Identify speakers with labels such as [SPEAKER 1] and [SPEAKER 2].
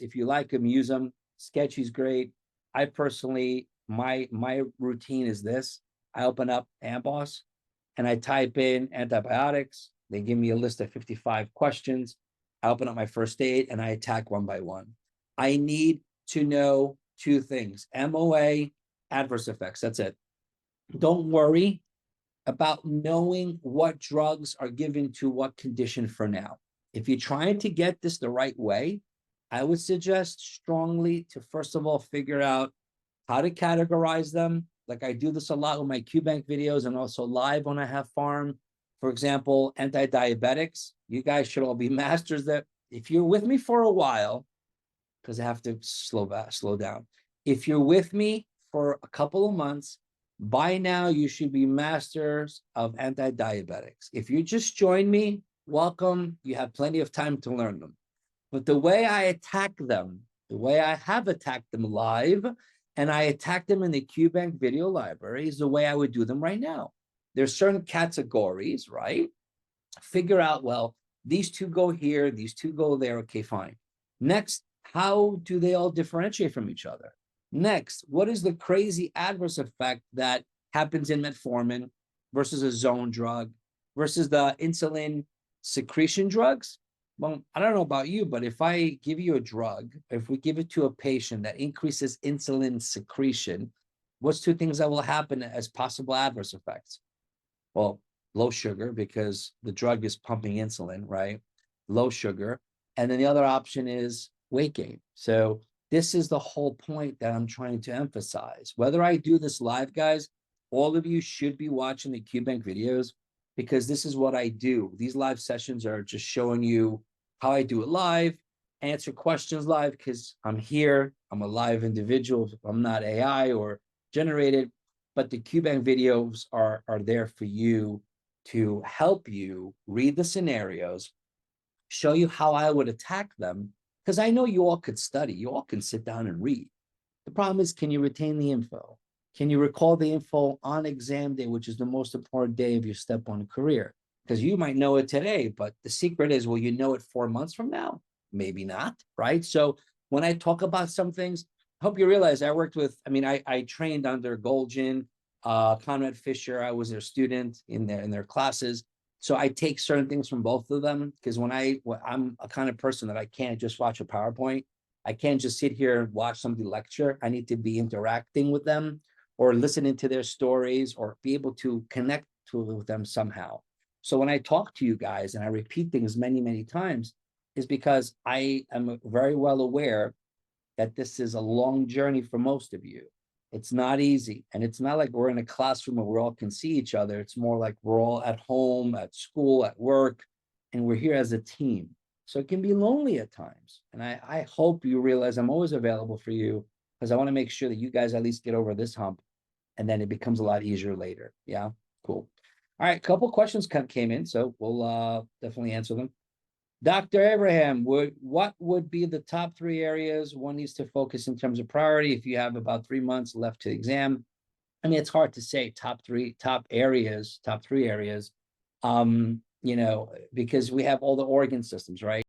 [SPEAKER 1] If you like them, use them. Sketchy's great. I personally, my routine is this. I open up AMBOSS and I type in antibiotics. They give me a list of 55 questions. I open up my first aid and I attack one by one. I need to know two things: MOA, adverse effects. That's it. Don't worry about knowing what drugs are given to what condition for now. If you're trying to get this the right way, I would suggest strongly to first of all figure out how to categorize them. Like I do this a lot with my QBank videos and also live when I have farm. For example, anti-diabetics. You guys should all be masters that. If you're with me for a while, because I have to slow down. If you're with me for a couple of months, by now you should be masters of anti-diabetics. If you just joined me, welcome. You have plenty of time to learn them. But the way I attack them, the way I have attacked them live, and I attack them in the QBank video library is the way I would do them right now. There's certain categories, right? Figure out, well, these two go here, these two go there. Okay, fine. Next, how do they all differentiate from each other? Next, what is the crazy adverse effect that happens in metformin versus a zone drug versus the insulin secretion drugs? Well, I don't know about you, but if I give you a drug, if we give it to a patient that increases insulin secretion, what's two things that will happen as possible adverse effects? Well, low sugar, because the drug is pumping insulin, right? Low sugar. And then the other option is weight gain. So this is the whole point that I'm trying to emphasize. Whether I do this live, guys, all of you should be watching the QBank videos, because this is what I do. These live sessions are just showing you how I do it live, answer questions live, because I'm here. I'm a live individual. I'm not AI or generated, but the QBank videos are there for you to help you read the scenarios, show you how I would attack them, because I know you all could study. You all can sit down and read. The problem is, can you retain the info? Can you recall the info on exam day, which is the most important day of your step one career? Because you might know it today, but the secret is, will you know it 4 months from now? Maybe not, right? So when I talk about some things, I hope you realize I worked with, I trained under Golgin, Conrad Fisher. I was their student in their classes. So I take certain things from both of them, because when I'm a kind of person that I can't just watch a PowerPoint. I can't just sit here and watch somebody lecture. I need to be interacting with them or listening to their stories or be able to connect with them somehow. So when I talk to you guys and I repeat things many, many times, is because I am very well aware that this is a long journey for most of you. It's not easy. And it's not like we're in a classroom where we all can see each other. It's more like we're all at home, at school, at work, and we're here as a team. So it can be lonely at times. And I hope you realize I'm always available for you, because I want to make sure that you guys at least get over this hump, and then it becomes a lot easier later. Yeah, cool. All right, a couple questions came in, so we'll definitely answer them. Dr. Abraham, what would be the top 3 areas one needs to focus in terms of priority if you have about 3 months left to the exam? I mean, it's hard to say top 3 areas, because we have all the organ systems, right?